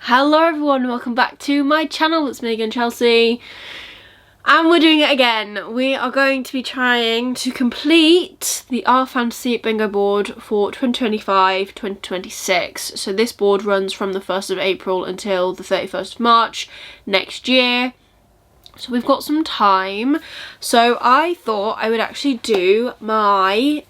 Hello everyone, welcome back to my channel. It's Megan Chelsea and we're doing it again. We are going to be trying to complete the Our Fantasy bingo board for 2025-2026. So this board runs from the 1st of April until the 31st of March next year. So we've got some time. So I thought I would actually do my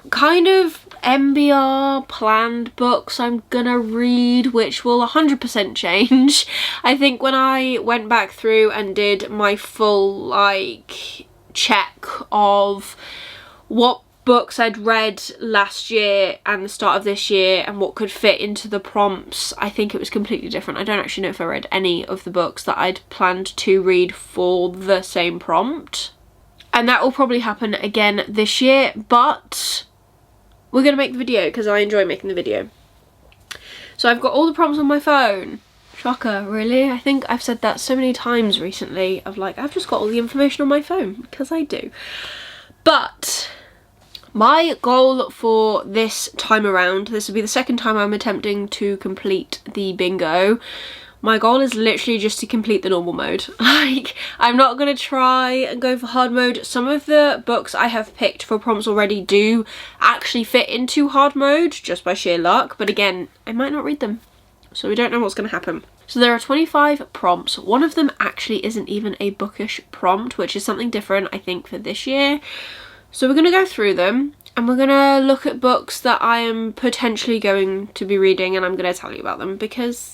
kind of MBR planned books I'm gonna read, which will 100% change. I think when I went back through and did my full check of what books I'd read last year and the start of this year and what could fit into the prompts, I think it was completely different. I don't actually know if I read any of the books that I'd planned to read for the same prompt, and that will probably happen again this year, but we're gonna make the video because I enjoy making the video. So I've got all the prompts on my phone. Shocker, really? I think I've said that so many times recently of I've just got all the information on my phone, because I do. But my goal for this time around, this will be the second time I'm attempting to complete the bingo. My goal is literally just to complete the normal mode. I'm not going to try and go for hard mode. Some of the books I have picked for prompts already do actually fit into hard mode, just by sheer luck. But again, I might not read them, so we don't know what's going to happen. So there are 25 prompts. One of them actually isn't even a bookish prompt, which is something different, I think, for this year. So we're going to go through them, and we're going to look at books that I am potentially going to be reading, and I'm going to tell you about them, because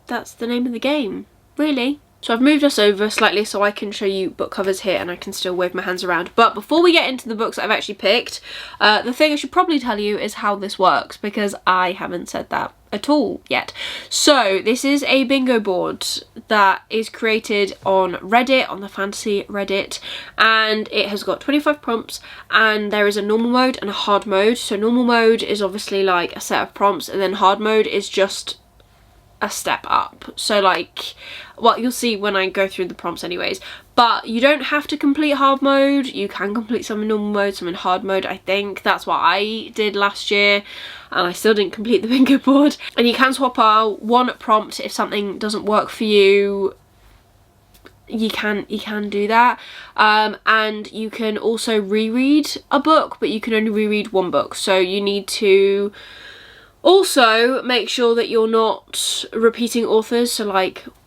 that's the name of the game, really. So I've moved us over slightly so I can show you book covers here and I can still wave my hands around. But before we get into the books I've actually picked, the thing I should probably tell you is how this works, because I haven't said that at all yet. So this is a bingo board that is created on Reddit, on the fantasy Reddit, and it has got 25 prompts, and there is a normal mode and a hard mode. So normal mode is obviously a set of prompts, and then hard mode is just a step up. So well, you'll see when I go through the prompts anyways, but you don't have to complete hard mode. You can complete some in normal mode, some in hard mode. I think that's what I did last year, and I still didn't complete the bingo board. And you can swap out one prompt if something doesn't work for you. You can do that, and you can also reread a book, but you can only reread one book. So you need to also make sure that you're not repeating authors. So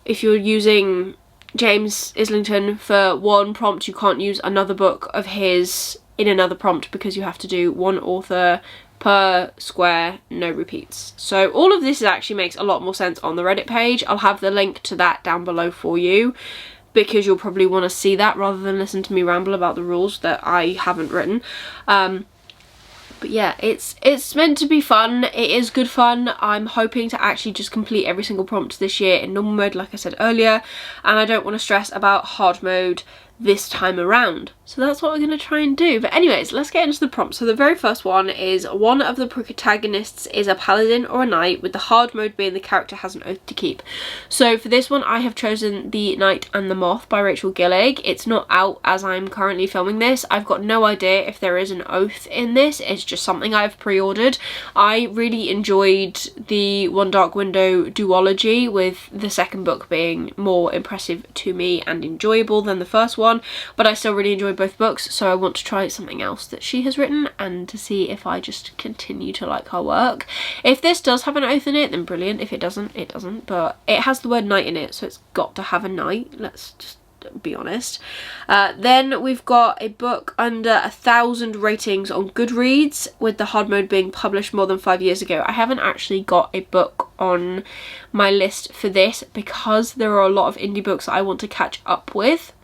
if you're using James Islington for one prompt, you can't use another book of his in another prompt, because you have to do one author per square, no repeats. So all of this actually makes a lot more sense on the Reddit page. I'll have the link to that down below for you, because you'll probably want to see that rather than listen to me ramble about the rules that I haven't written. But yeah, it's meant to be fun. It is good fun. I'm hoping to actually just complete every single prompt this year in normal mode, like I said earlier, and I don't want to stress about hard mode this time around. So that's what we're going to try and do. But anyways, let's get into the prompt. So the very first one is, one of the protagonists is a paladin or a knight, with the hard mode being the character has an oath to keep. So for this one I have chosen The Knight and the Moth by Rachel Gillig. It's not out as I'm currently filming this. I've got no idea if there is an oath in this. It's just something I've pre-ordered. I really enjoyed the One Dark Window duology, with the second book being more impressive to me and enjoyable than the first one. But I still really enjoy both books, so I want to try something else that she has written and to see if I just continue to like her work. If this does have an oath in it, then brilliant. If it doesn't, it doesn't. But it has the word knight in it, so it's got to have a knight. Let's just be honest. Then we've got a book under 1,000 ratings on Goodreads, with the hard mode being published more than 5 years ago. I haven't actually got a book on my list for this, because there are a lot of indie books that I want to catch up with,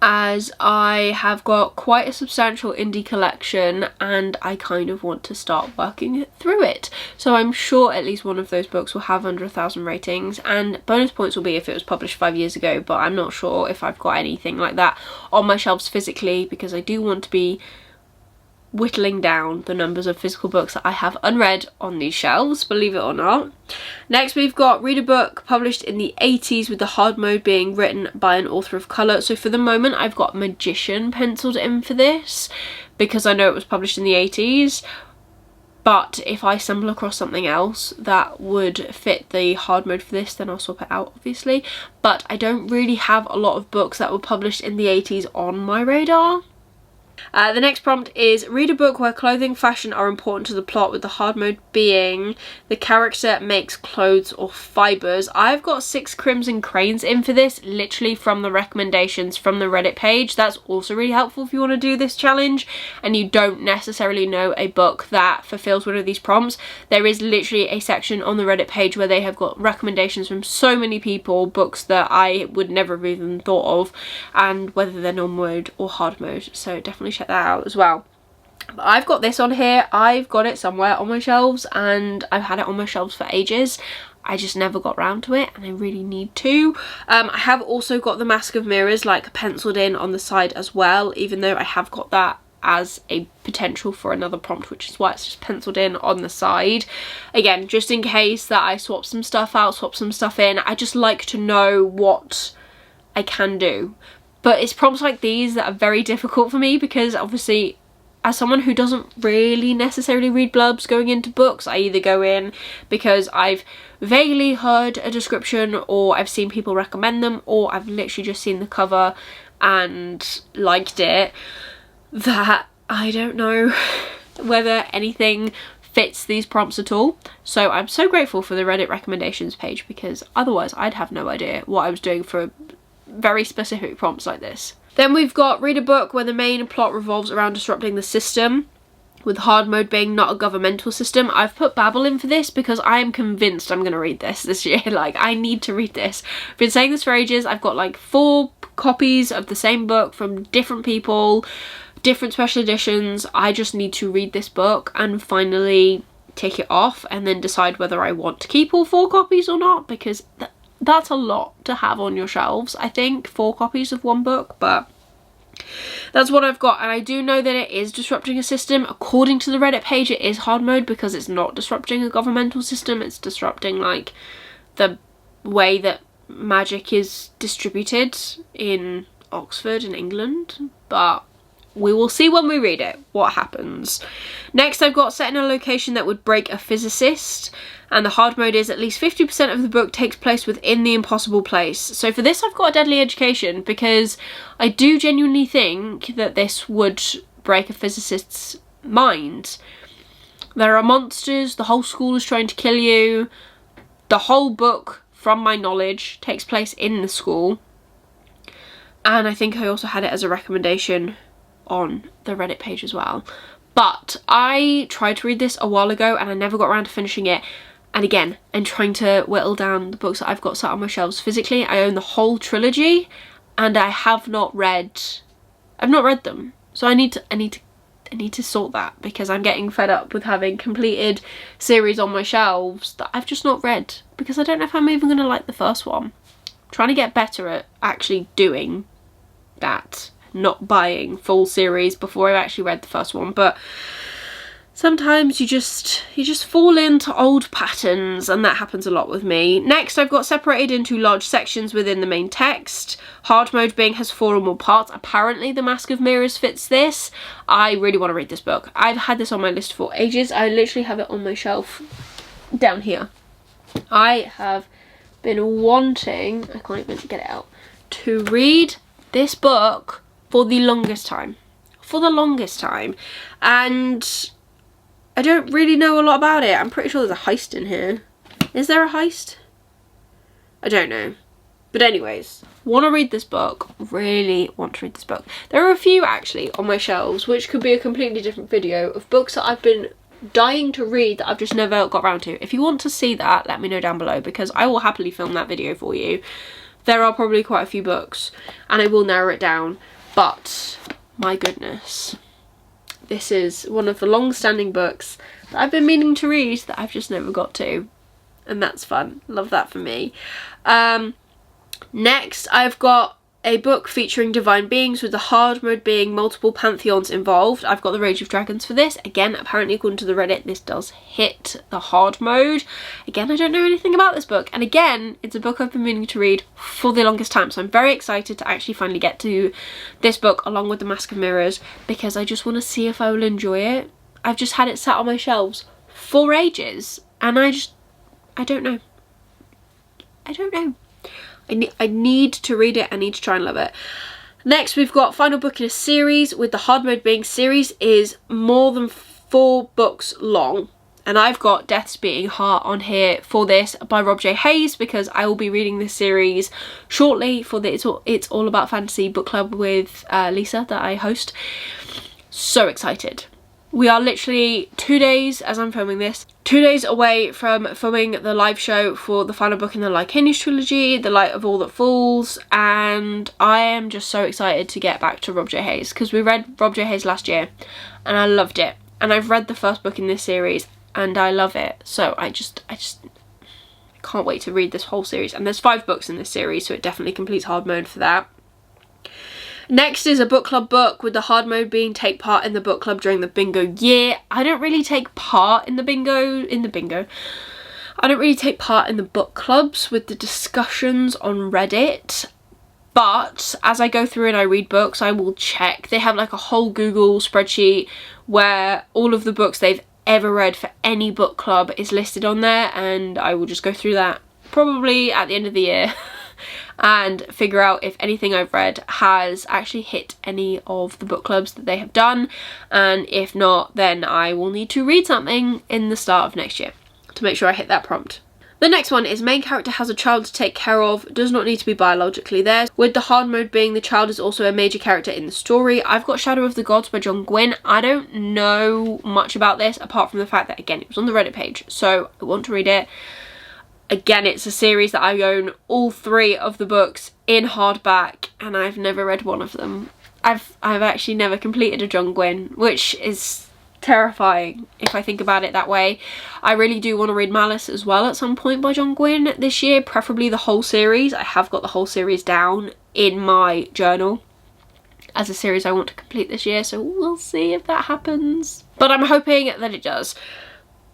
as I have got quite a substantial indie collection and I kind of want to start working through it. So I'm sure at least one of those books will have under 1,000 ratings, and bonus points will be if it was published 5 years ago, but I'm not sure if I've got anything like that on my shelves physically, because I do want to be whittling down the numbers of physical books that I have unread on these shelves, believe it or not. Next we've got read a book published in the 80s, with the hard mode being written by an author of colour. So for the moment I've got Magician penciled in for this, because I know it was published in the 80s. But if I stumble across something else that would fit the hard mode for this, then I'll swap it out, obviously. But I don't really have a lot of books that were published in the 80s on my radar. The next prompt is read a book where clothing and fashion are important to the plot, with the hard mode being the character makes clothes or fibres. I've got 6 Crimson Cranes in for this, literally from the recommendations from the Reddit page. That's also really helpful if you want to do this challenge and you don't necessarily know a book that fulfills one of these prompts. There is literally a section on the Reddit page where they have got recommendations from so many people, books that I would never have even thought of, and whether they're normal mode or hard mode, so definitely check that out as well. But I've got this on here. I've got it somewhere on my shelves and I've had it on my shelves for ages. I just never got round to it and I really need to. I have also got the Mask of Mirrors like penciled in on the side as well, even though I have got that as a potential for another prompt, which is why it's just penciled in on the side. Again, just in case that I swap some stuff out, swap some stuff in. I just like to know what I can do. But it's prompts like these that are very difficult for me because obviously as someone who doesn't really necessarily read blurbs going into books, I either go in because I've vaguely heard a description or I've seen people recommend them or I've literally just seen the cover and liked it, that I don't know whether anything fits these prompts at all. So I'm so grateful for the Reddit recommendations page because otherwise I'd have no idea what I was doing for very specific prompts like this. Then we've got read a book where the main plot revolves around disrupting the system, with hard mode being not a governmental system. I've put Babel in for this because I am convinced I'm going to read this year. Like, I need to read this. I've been saying this for ages. I've got like 4 copies of the same book from different people, different special editions. I just need to read this book and finally take it off and then decide whether I want to keep all 4 copies or not, because that's a lot to have on your shelves. I think 4 copies of one book, but that's what I've got. And I do know that it is disrupting a system. According to the Reddit page, it is hard mode because it's not disrupting a governmental system. It's disrupting like the way that magic is distributed in Oxford in England, but we will see when we read it what happens. Next, I've got set in a location that would break a physicist, and the hard mode is at least 50% of the book takes place within the impossible place. So for this I've got a deadly education because I do genuinely think that this would break a physicist's mind. There are monsters, the whole school is trying to kill you. The whole book, from my knowledge, takes place in the school. And I think I also had it as a recommendation on the Reddit page as well. But I tried to read this a while ago and I never got around to finishing it. And again, I'm trying to whittle down the books that I've got sat on my shelves physically. I own the whole trilogy and I have not read, I've not read them. So I need to sort that because I'm getting fed up with having completed series on my shelves that I've just not read because I don't know if I'm even going to like the first one. I'm trying to get better at actually doing that, not buying full series before I've actually read the first one, but sometimes you just fall into old patterns and that happens a lot with me. Next, I've got separated into large sections within the main text. Hard mode being has 4 or more parts. Apparently the Mask of Mirrors fits this. I really want to read this book. I've had this on my list for ages. I literally have it on my shelf down here. I have been wanting, I can't even get it out, to read this book for the longest time. And I don't really know a lot about it. I'm pretty sure there's a heist in here. Is there a heist? I don't know. But anyways, want to read this book. Really want to read this book. There are a few actually on my shelves, which could be a completely different video, of books that I've been dying to read that I've just never got around to. If you want to see that, let me know down below because I will happily film that video for you. There are probably quite a few books and I will narrow it down, but my goodness. This is one of the long-standing books that I've been meaning to read that I've just never got to. And that's fun. Love that for me. Next, I've got a book featuring divine beings with the hard mode being multiple pantheons involved. I've got the Rage of Dragons for this. Again, apparently according to the Reddit, this does hit the hard mode. Again, I don't know anything about this book. And again, it's a book I've been meaning to read for the longest time. So I'm very excited to actually finally get to this book along with the Mask of Mirrors because I just want to see if I will enjoy it. I've just had it sat on my shelves for ages, and I don't know. I need to read it. I need to try and love it. Next, we've got final book in a series, with the hard mode being series is more than 4 books long. And I've got Death's Beating Heart on here for this by Rob J. Hayes, because I will be reading this series shortly for the It's All About Fantasy book club with Lisa that I host. So excited. We are literally 2 days, as I'm filming this, 2 days away from filming the live show for the final book in the Lycanius trilogy, The Light of All That Falls, and I am just so excited to get back to Rob J. Hayes, because we read Rob J. Hayes last year and I loved it, and I've read the first book in this series and I love it, so I just can't wait to read this whole series. And there's 5 books in this series, so it definitely completes hard mode for that. Next is a book club book, with the hard mode being take part in the book club during the bingo year. I don't really take part in the bingo. I don't really take part in the book clubs with the discussions on Reddit, but as I go through and I read books, I will check. They have like a whole Google spreadsheet where all of the books they've ever read for any book club is listed on there, and I will just go through that probably at the end of the year and figure out if anything I've read has actually hit any of the book clubs that they have done, and if not, then I will need to read something in the start of next year to make sure I hit that prompt. The next one is main character has a child to take care of, does not need to be biologically theirs, with the hard mode being the child is also a major character in the story. I've got Shadow of the Gods by John Gwynne. I don't know much about this apart from the fact that, again, it was on the Reddit page, so I want to read it. Again, it's a series that I own all 3 of the books in hardback, and I've never read one of them. I've actually never completed a John Gwynne, which is terrifying if I think about it that way. I really do want to read Malice as well at some point by John Gwynne this year, preferably the whole series. I have got the whole series down in my journal as a series I want to complete this year, so we'll see if that happens. But I'm hoping that it does.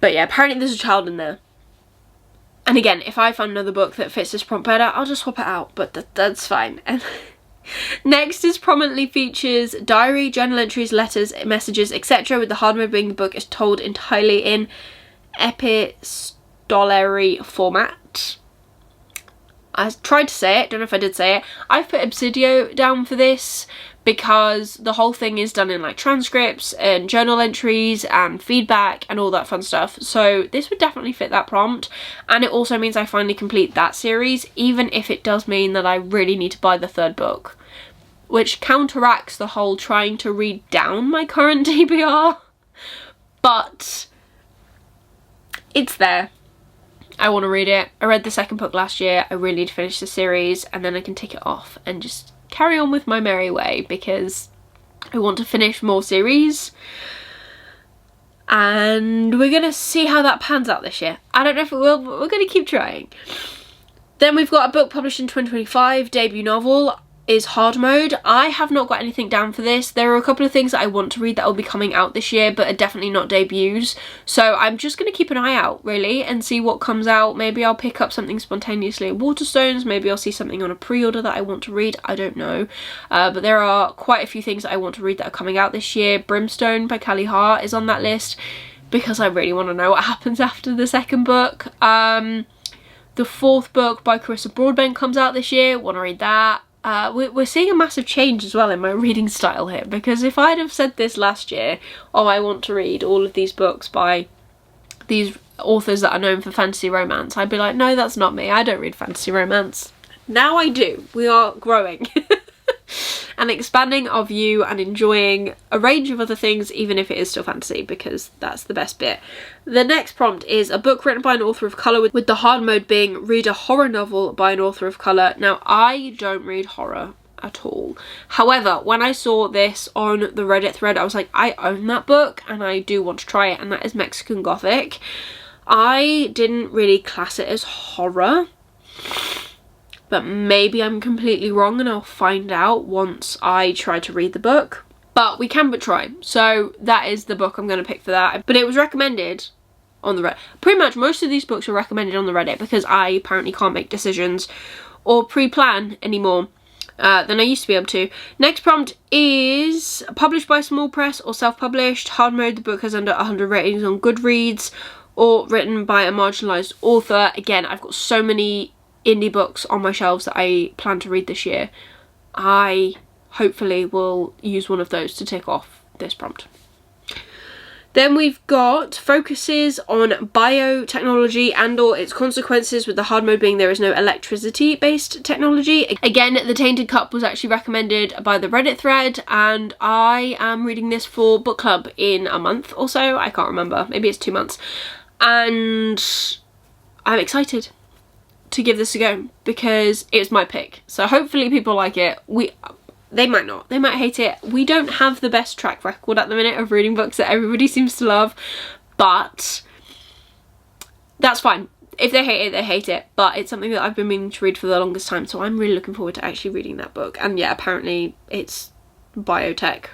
But yeah, apparently there's a child in there. And again, if I find another book that fits this prompt better, I'll just swap it out, but that's fine. And next is prominently features diary, journal entries, letters, messages, etc., with the hard mode being the book is told entirely in epistolary format. I tried to say it, don't know if I did say it. I've put Obsidio down for this because the whole thing is done in like transcripts and journal entries and feedback and all that fun stuff, so this would definitely fit that prompt. And it also means I finally complete that series, even if it does mean that I really need to buy the 3rd book, which counteracts the whole trying to read down my current TBR, but it's there. I want to read it. I read the 2nd book last year. I really need to finish the series, and then I can tick it off and just carry on with my merry way, because I want to finish more series, and we're gonna see how that pans out this year. I don't know if it will, but we're gonna keep trying. Then we've got a book published in 2025, debut novel is hard mode. I have not got anything down for this. There are a couple of things that I want to read that will be coming out this year, but are definitely not debuts, so I'm just going to keep an eye out really and see what comes out. Maybe I'll pick up something spontaneously at Waterstones, maybe I'll see something on a pre-order that I want to read, I don't know, but there are quite a few things that I want to read that are coming out this year. Brimstone by Callie Hart is on that list because I really want to know what happens after the 2nd book. The 4th book by Carissa Broadbent comes out this year, want to read that. We're seeing a massive change as well in my reading style here, because if I'd have said this last year, oh, I want to read all of these books by these authors that are known for fantasy romance, I'd be like, no, that's not me, I don't read fantasy romance. Now I do. We are growing and expanding our view and enjoying a range of other things, even if it is still fantasy, because that's the best bit. The next prompt is a book written by an author of colour, with the hard mode being read a horror novel by an author of colour. Now, I don't read horror at all. However, when I saw this on the Reddit thread, I was like, I own that book and I do want to try it, and that is Mexican Gothic. I didn't really class it as horror, but maybe I'm completely wrong and I'll find out once I try to read the book. But we can but try. So that is the book I'm going to pick for that. But it was recommended on the Reddit. Pretty much most of these books are recommended on the Reddit because I apparently can't make decisions or pre-plan anymore. than I used to be able to. Next prompt is published by small press or self-published. Hard mode, the book has under 100 ratings on Goodreads, or written by a marginalised author. Again, I've got so many indie books on my shelves that I plan to read this year. I hopefully will use one of those to tick off this prompt. Then we've got focuses on biotechnology and or its consequences, with the hard mode being there is no electricity based technology. Again, The Tainted Cup was actually recommended by the Reddit thread, and I am reading this for book club in a month or so. I can't remember, maybe it's 2 months, and I'm excited to give this a go because it's my pick. So hopefully people like it. They might not. They might hate it. We don't have the best track record at the minute of reading books that everybody seems to love, but that's fine. If they hate it, they hate it. But it's something that I've been meaning to read for the longest time, so I'm really looking forward to actually reading that book. And yeah, apparently it's biotech.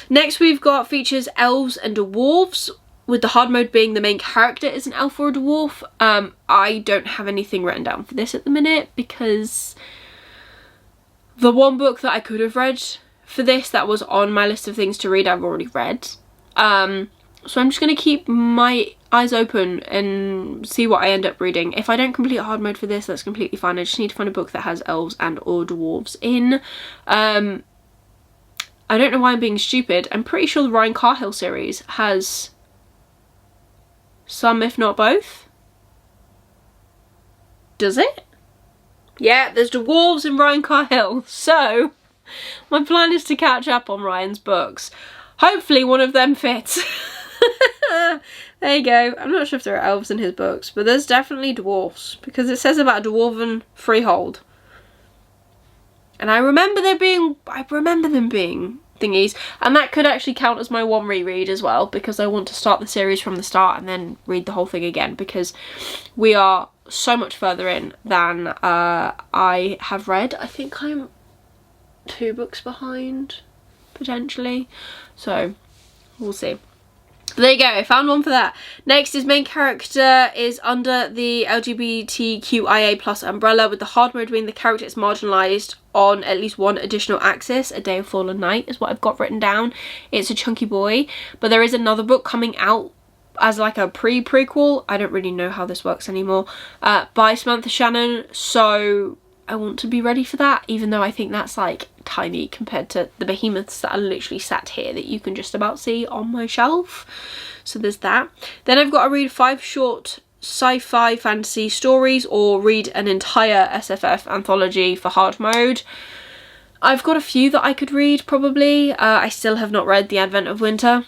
Next we've got features elves and dwarves, with the hard mode being the main character is an elf or a dwarf. I don't have anything written down for this at the minute because the one book that I could have read for this that was on my list of things to read, I've already read. So I'm just going to keep my eyes open and see what I end up reading. If I don't complete hard mode for this, that's completely fine. I just need to find a book that has elves and or dwarves in. I don't know why I'm being stupid. I'm pretty sure the Ryan Cahill series has some, if not both. Does it? Yeah, there's dwarves in Ryan Cahill, so my plan is to catch up on Ryan's books. Hopefully one of them fits. There you go. I'm not sure if there are elves in his books, but there's definitely dwarves, because it says about a dwarven freehold. And I remember them being thingies, and that could actually count as my one reread as well, because I want to start the series from the start and then read the whole thing again, because we are so much further in than I have read. I think I'm 2 books behind, potentially, so we'll see. But there you go, I found one for that. Next is main character is under the LGBTQIA+ umbrella, with the hard mode being the character is marginalised on at least one additional axis. A Day of Fallen Night is what I've got written down. It's a chunky boy, but there is another book coming out as like a prequel. I don't really know how this works anymore, by Samantha Shannon, so I want to be ready for that, even though I think that's like tiny compared to the behemoths that are literally sat here that you can just about see on my shelf. So there's that. Then I've got to read 5 short sci-fi fantasy stories, or read an entire SFF anthology for hard mode. I've got a few that I could read probably. I still have not read The Advent of Winter.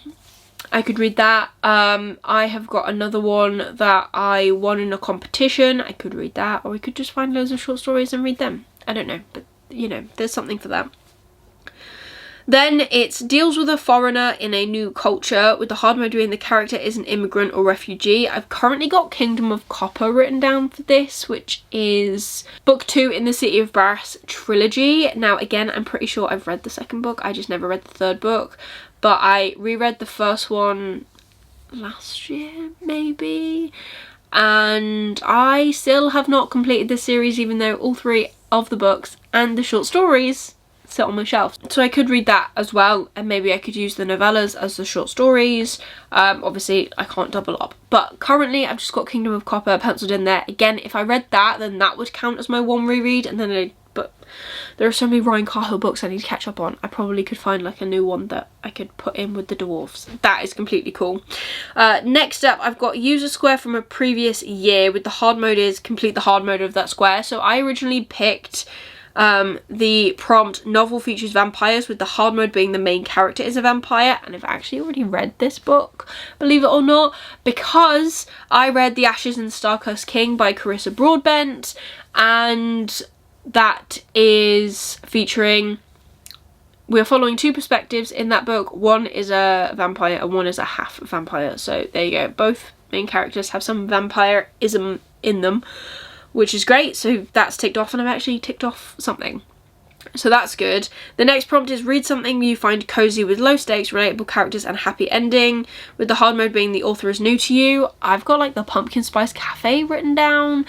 I could read that. I have got another one that I won in a competition. I could read that, or we could just find loads of short stories and read them. I don't know, but you know, there's something for that. Then it deals with a foreigner in a new culture, with the hard mode doing the character is an immigrant or refugee. I've currently got Kingdom of Copper written down for this, which is book 2 in the City of Brass trilogy. Now again, I'm pretty sure I've read the second book, I just never read the third book, but I reread the first one last year maybe, and I still have not completed this series, even though all 3 of the books and the short stories sit on my shelf. So I could read that as well, and maybe I could use the novellas as the short stories. Obviously I can't double up, but currently I've just got Kingdom of Copper penciled in there. Again, if I read that, then that would count as my one reread, and then but there are so many Ryan Cahill books I need to catch up on. I probably could find like a new one that I could put in with the dwarves. That is completely cool. Next up, I've got use a square from a previous year, with the hard mode is complete the hard mode of that square. So I originally picked the prompt novel features vampires, with the hard mode being the main character is a vampire, and I've actually already read this book, believe it or not, because I read The Ashes and Star-Cursed King by Carissa Broadbent, and that is featuring, we're following 2 perspectives in that book. One is a vampire and one is a half vampire, so there you go. Both main characters have some vampirism in them, which is great. So that's ticked off, and I've actually ticked off something. So that's good. The next prompt is read something you find cozy with low stakes, relatable characters and happy ending. With the hard mode being the author is new to you. I've got like the Pumpkin Spice Cafe written down.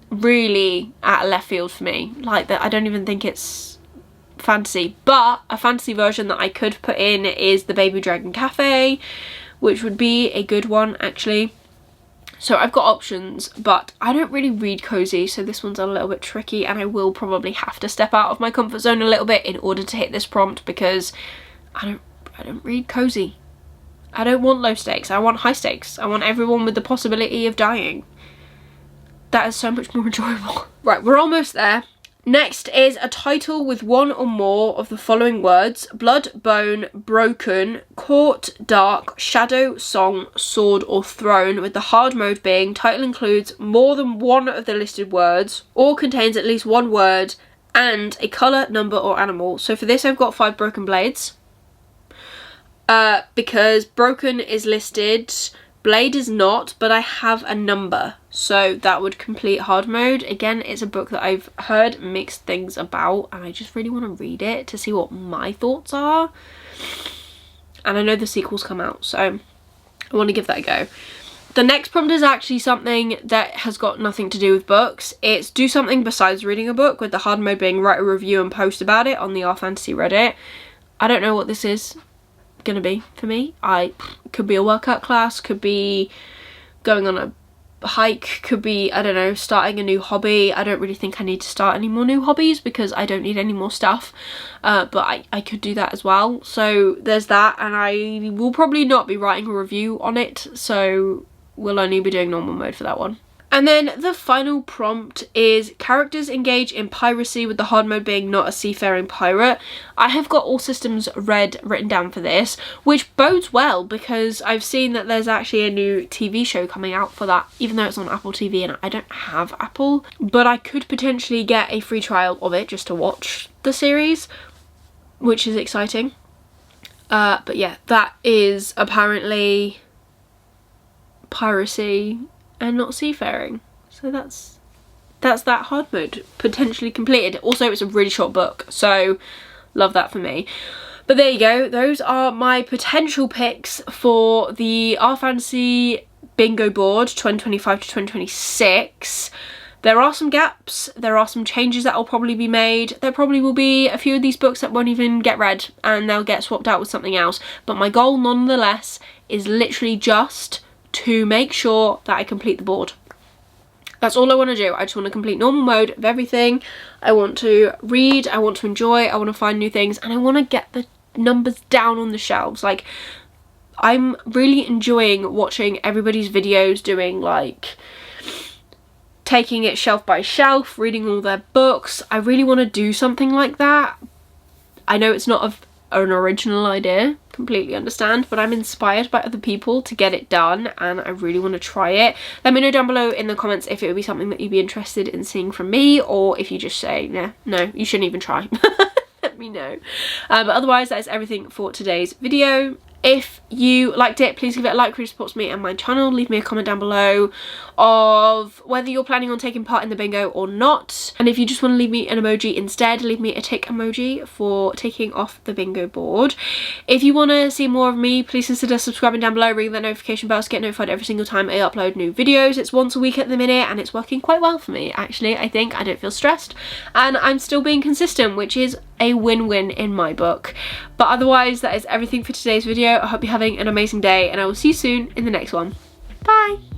Really at left field for me. Like that, I don't even think it's fantasy, but a fantasy version that I could put in is the Baby Dragon Cafe, which would be a good one actually. So I've got options, but I don't really read cozy, so this one's a little bit tricky, and I will probably have to step out of my comfort zone a little bit in order to hit this prompt, because I don't read cozy. I don't want low stakes, I want high stakes. I want everyone with the possibility of dying. That is so much more enjoyable. Right, we're almost there. Next is a title with one or more of the following words: blood, bone, broken, court, dark, shadow, song, sword or throne, with the hard mode being title includes more than one of the listed words or contains at least one word and a colour, number or animal. So for this I've got 5 broken blades because broken is listed, blade is not, but I have a number, so that would complete hard mode. Again, it's a book that I've heard mixed things about, and I just really want to read it to see what my thoughts are. And I know the sequels come out, so I want to give that a go. The next prompt is actually something that has got nothing to do with books. It's do something besides reading a book, with the hard mode being write a review and post about it on the R Fantasy Reddit. I don't know what this is gonna be for me. Could be a workout class, could be going on a hike, could be, I don't know, starting a new hobby. I don't really think I need to start any more new hobbies because I don't need any more stuff, but I could do that as well. So there's that, and I will probably not be writing a review on it, so we'll only be doing normal mode for that one. And then the final prompt is characters engage in piracy, with the hard mode being not a seafaring pirate. I have got all systems red written down for this, which bodes well because I've seen that there's actually a new TV show coming out for that, even though it's on Apple TV and I don't have Apple, but I could potentially get a free trial of it just to watch the series, which is exciting. But yeah, that is apparently piracy and not seafaring, so that's that hard mode potentially completed. Also, it's a really short book, so love that for me. But there you go, those are my potential picks for the R Fantasy bingo board 2025 to 2026. There are some gaps, there are some changes that will probably be made. There probably will be a few of these books that won't even get read and they'll get swapped out with something else, but my goal nonetheless is literally just to make sure that I complete the board. That's all I want to do. I just want to complete normal mode of everything. I want to read, I want to enjoy, I want to find new things, and I want to get the numbers down on the shelves. Like, I'm really enjoying watching everybody's videos doing like taking it shelf by shelf, reading all their books. I really want to do something like that. I know it's not an original idea, completely understand, but I'm inspired by other people to get it done and I really want to try it. Let me know down below in the comments if it would be something that you'd be interested in seeing from me, or if you just say nah, no, you shouldn't even try. Let me know. But otherwise, that is everything for today's video. If you liked it, please give it a like, really supports me and my channel. Leave me a comment down below of whether you're planning on taking part in the bingo or not. And if you just want to leave me an emoji instead, leave me a tick emoji for taking off the bingo board. If you want to see more of me, please consider subscribing down below, ring that notification bell to get notified every single time I upload new videos. It's once a week at the minute and it's working quite well for me, actually. I think I don't feel stressed and I'm still being consistent, which is a win-win in my book. But otherwise, that is everything for today's video. I hope you're having an amazing day and I will see you soon in the next one. Bye!